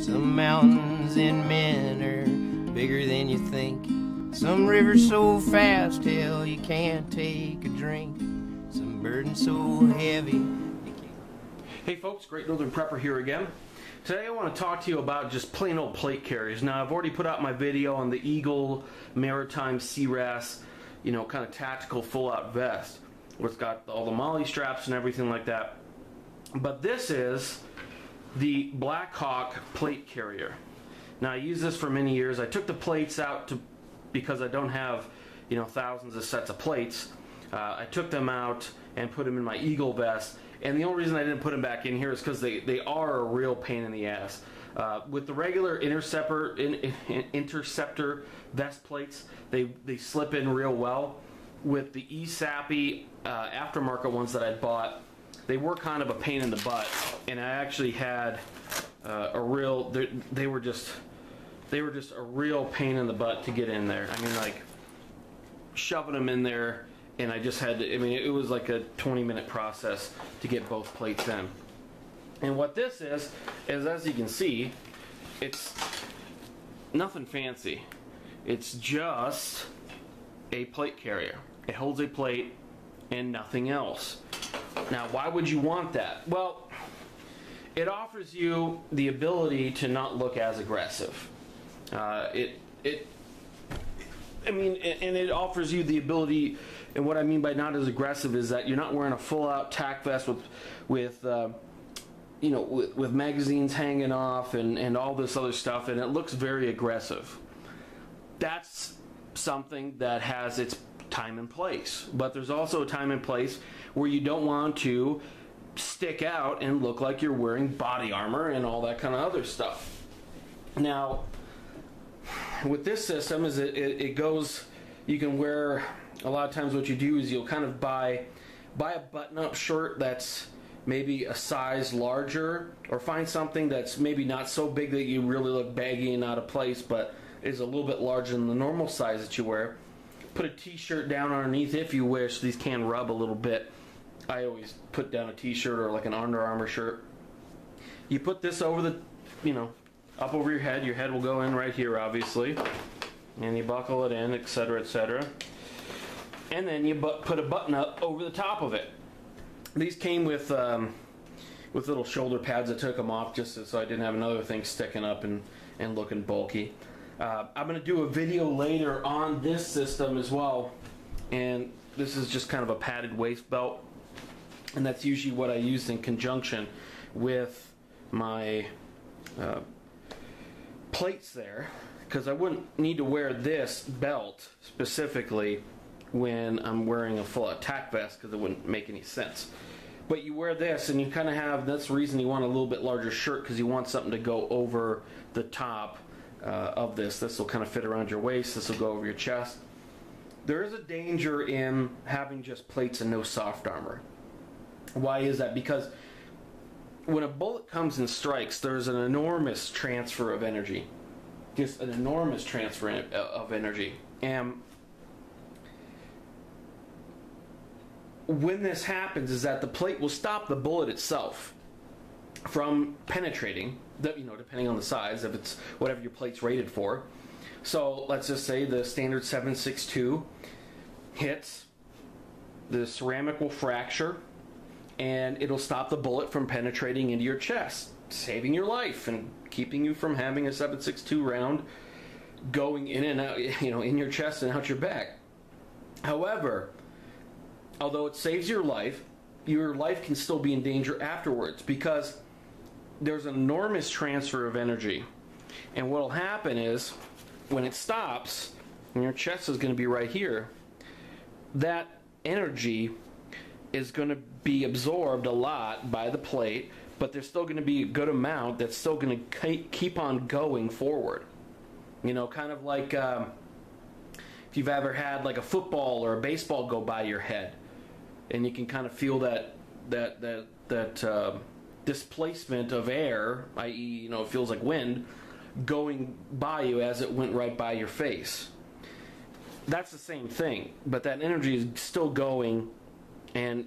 Some mountains in men are bigger than you think. Some rivers so fast, hell, you can't take a drink. Some burdens so heavy, you can't. Hey folks, Great Northern Prepper here again. Today I want to talk to you about just plain old plate carriers. Now I've already put out my video on the EAGLE Maritime CIRAS, kind of tactical full-out vest, where it's got all the MOLLE straps and everything like that. But this is the Blackhawk plate carrier. Now I used this for many years. I took the plates out because I don't have thousands of sets of plates. I took them out and put them in my EAGLE vest, and the only reason I didn't put them back in here is because they are a real pain in the ass. With the regular interceptor vest plates, they slip in real well. With the ESAPI aftermarket ones that I bought, they were kind of a pain in the butt, and I actually had they were just a real pain in the butt to get in there. I mean, like shoving them in there, and I just had to, it was like a 20-minute process to get both plates in. And what this is as you can see, it's nothing fancy. It's just a plate carrier. It holds a plate and nothing else. Now, why would you want that? Well, it offers you the ability to not look as aggressive. And it offers you the ability, and what I mean by not as aggressive is that you're not wearing a full-out tack vest with magazines hanging off and all this other stuff, and it looks very aggressive. That's something that has its time and place, but there's also a time and place where you don't want to stick out and look like you're wearing body armor and all that kind of other stuff. Now, with this system is it goes, you can wear, a lot of times what you do is you'll kind of buy a button-up shirt that's maybe a size larger, or find something that's maybe not so big that you really look baggy and out of place, but is a little bit larger than the normal size that you wear. Put a t-shirt down underneath if you wish. These can rub a little bit. I always put down a t-shirt or like an Under Armour shirt. You put this over the, up over your head. Your head will go in right here, obviously. And you buckle it in, etc., etc. And then you put a button up over the top of it. These came with little shoulder pads. I took them off just so I didn't have another thing sticking up and looking bulky. I'm going to do a video later on this system as well, and this is just kind of a padded waist belt, and that's usually what I use in conjunction with my plates there, because I wouldn't need to wear this belt specifically when I'm wearing a full attack vest, because it wouldn't make any sense. But you wear this and you kind of have, that's the reason you want a little bit larger shirt, because you want something to go over the top of this. This will kind of fit around your waist. This will go over your chest. There is a danger in having just plates and no soft armor. Why is that? Because when a bullet comes and strikes, there's an enormous transfer of energy. Just an enormous transfer of energy. And when this happens is that the plate will stop the bullet itself from penetrating, depending on the size, if it's whatever your plate's rated for. So let's just say the standard 7.62 hits, the ceramic will fracture, and it'll stop the bullet from penetrating into your chest, saving your life and keeping you from having a 7.62 round going in and out, in your chest and out your back. However, although it saves your life can still be in danger afterwards, because there's an enormous transfer of energy. And what will happen is, when it stops, and your chest is going to be right here, that energy is going to be absorbed a lot by the plate, but there's still going to be a good amount that's still going to keep on going forward. Kind of like if you've ever had like a football or a baseball go by your head, and you can kind of feel that displacement of air, i.e., it feels like wind, going by you as it went right by your face. That's the same thing, but that energy is still going, and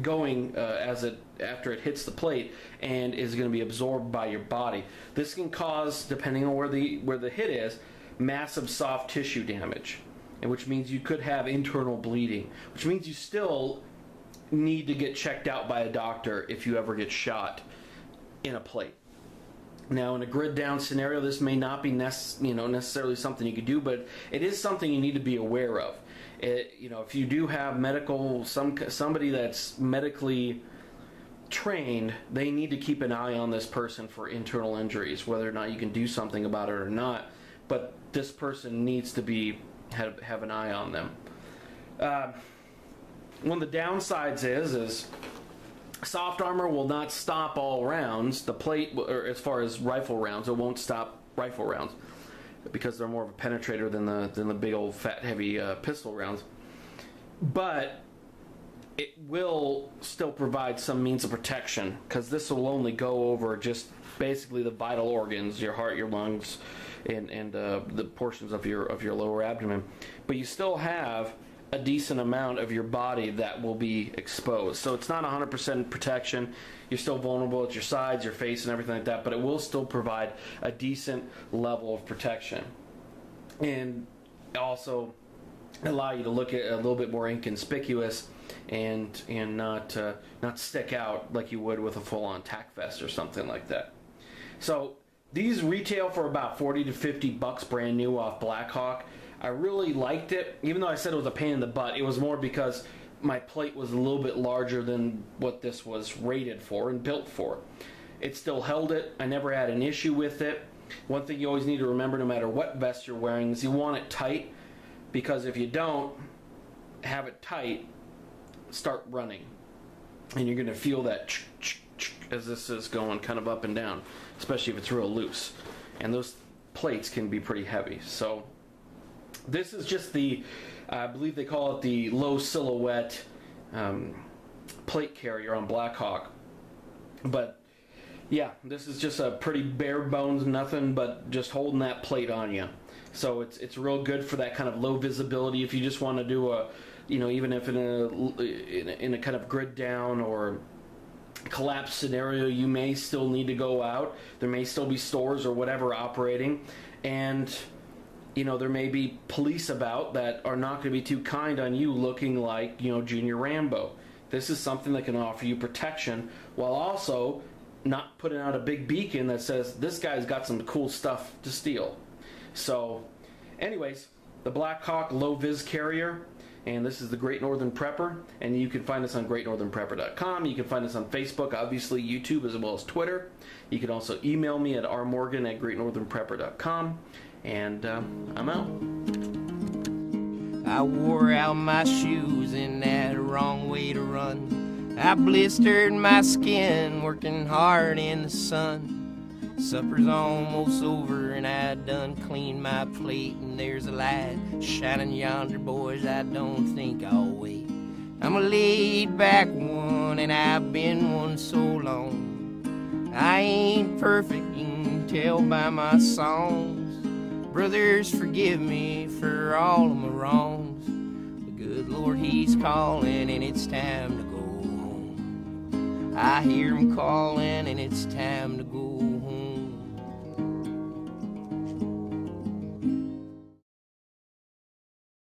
going after it hits the plate and is going to be absorbed by your body. This can cause, depending on where the hit is, massive soft tissue damage, and which means you could have internal bleeding, which means you still need to get checked out by a doctor if you ever get shot in a plate. Now, in a grid down scenario, this may not be necessarily something you could do, but it is something you need to be aware of. If you do have somebody that's medically trained, they need to keep an eye on this person for internal injuries, whether or not you can do something about it or not. But this person needs to have an eye on them. One of the downsides is soft armor will not stop all rounds. The plate, or as far as rifle rounds, it won't stop rifle rounds because they're more of a penetrator than the big old fat heavy pistol rounds. But it will still provide some means of protection, because this will only go over just basically the vital organs, your heart, your lungs, and the portions of your lower abdomen. But you still have a decent amount of your body that will be exposed. So it's not 100% protection. You're still vulnerable at your sides, your face, and everything like that, but it will still provide a decent level of protection. And also allow you to look at a little bit more inconspicuous and not stick out like you would with a full-on tack vest or something like that. So these retail for about 40 to 50 bucks brand new off Blackhawk. I really liked it, even though I said it was a pain in the butt. It was more because my plate was a little bit larger than what this was rated for and built for. It still held it. I never had an issue with it. One thing you always need to remember, no matter what vest you're wearing, is you want it tight, because if you don't have it tight, start running, and you're going to feel that as this is going kind of up and down, especially if it's real loose. And those plates can be pretty heavy. So this is just I believe they call it the low silhouette plate carrier on Blackhawk. But yeah, this is just a pretty bare bones, nothing but just holding that plate on you. So it's real good for that kind of low visibility. If you just want to do even if in a kind of grid down or collapse scenario, you may still need to go out. There may still be stores or whatever operating, and there may be police about that are not going to be too kind on you looking like, Junior Rambo. This is something that can offer you protection while also not putting out a big beacon that says, this guy's got some cool stuff to steal. So, anyways, the Blackhawk Low VIS carrier, and this is the Great Northern Prepper, and you can find us on greatnorthernprepper.com. You can find us on Facebook, obviously YouTube, as well as Twitter. You can also email me at rmorgan@greatnorthernprepper.com. And I'm out. I wore out my shoes in that wrong way to run. I blistered my skin working hard in the sun. Supper's almost over and I done cleaned my plate, and there's a light shining yonder, boys, I don't think I'll wait. I'm a laid back one and I've been one so long. I ain't perfect, you can tell by my songs. Brothers, forgive me for all of my wrongs. The good Lord, He's calling and it's time to go home. I hear Him calling and it's time to go home.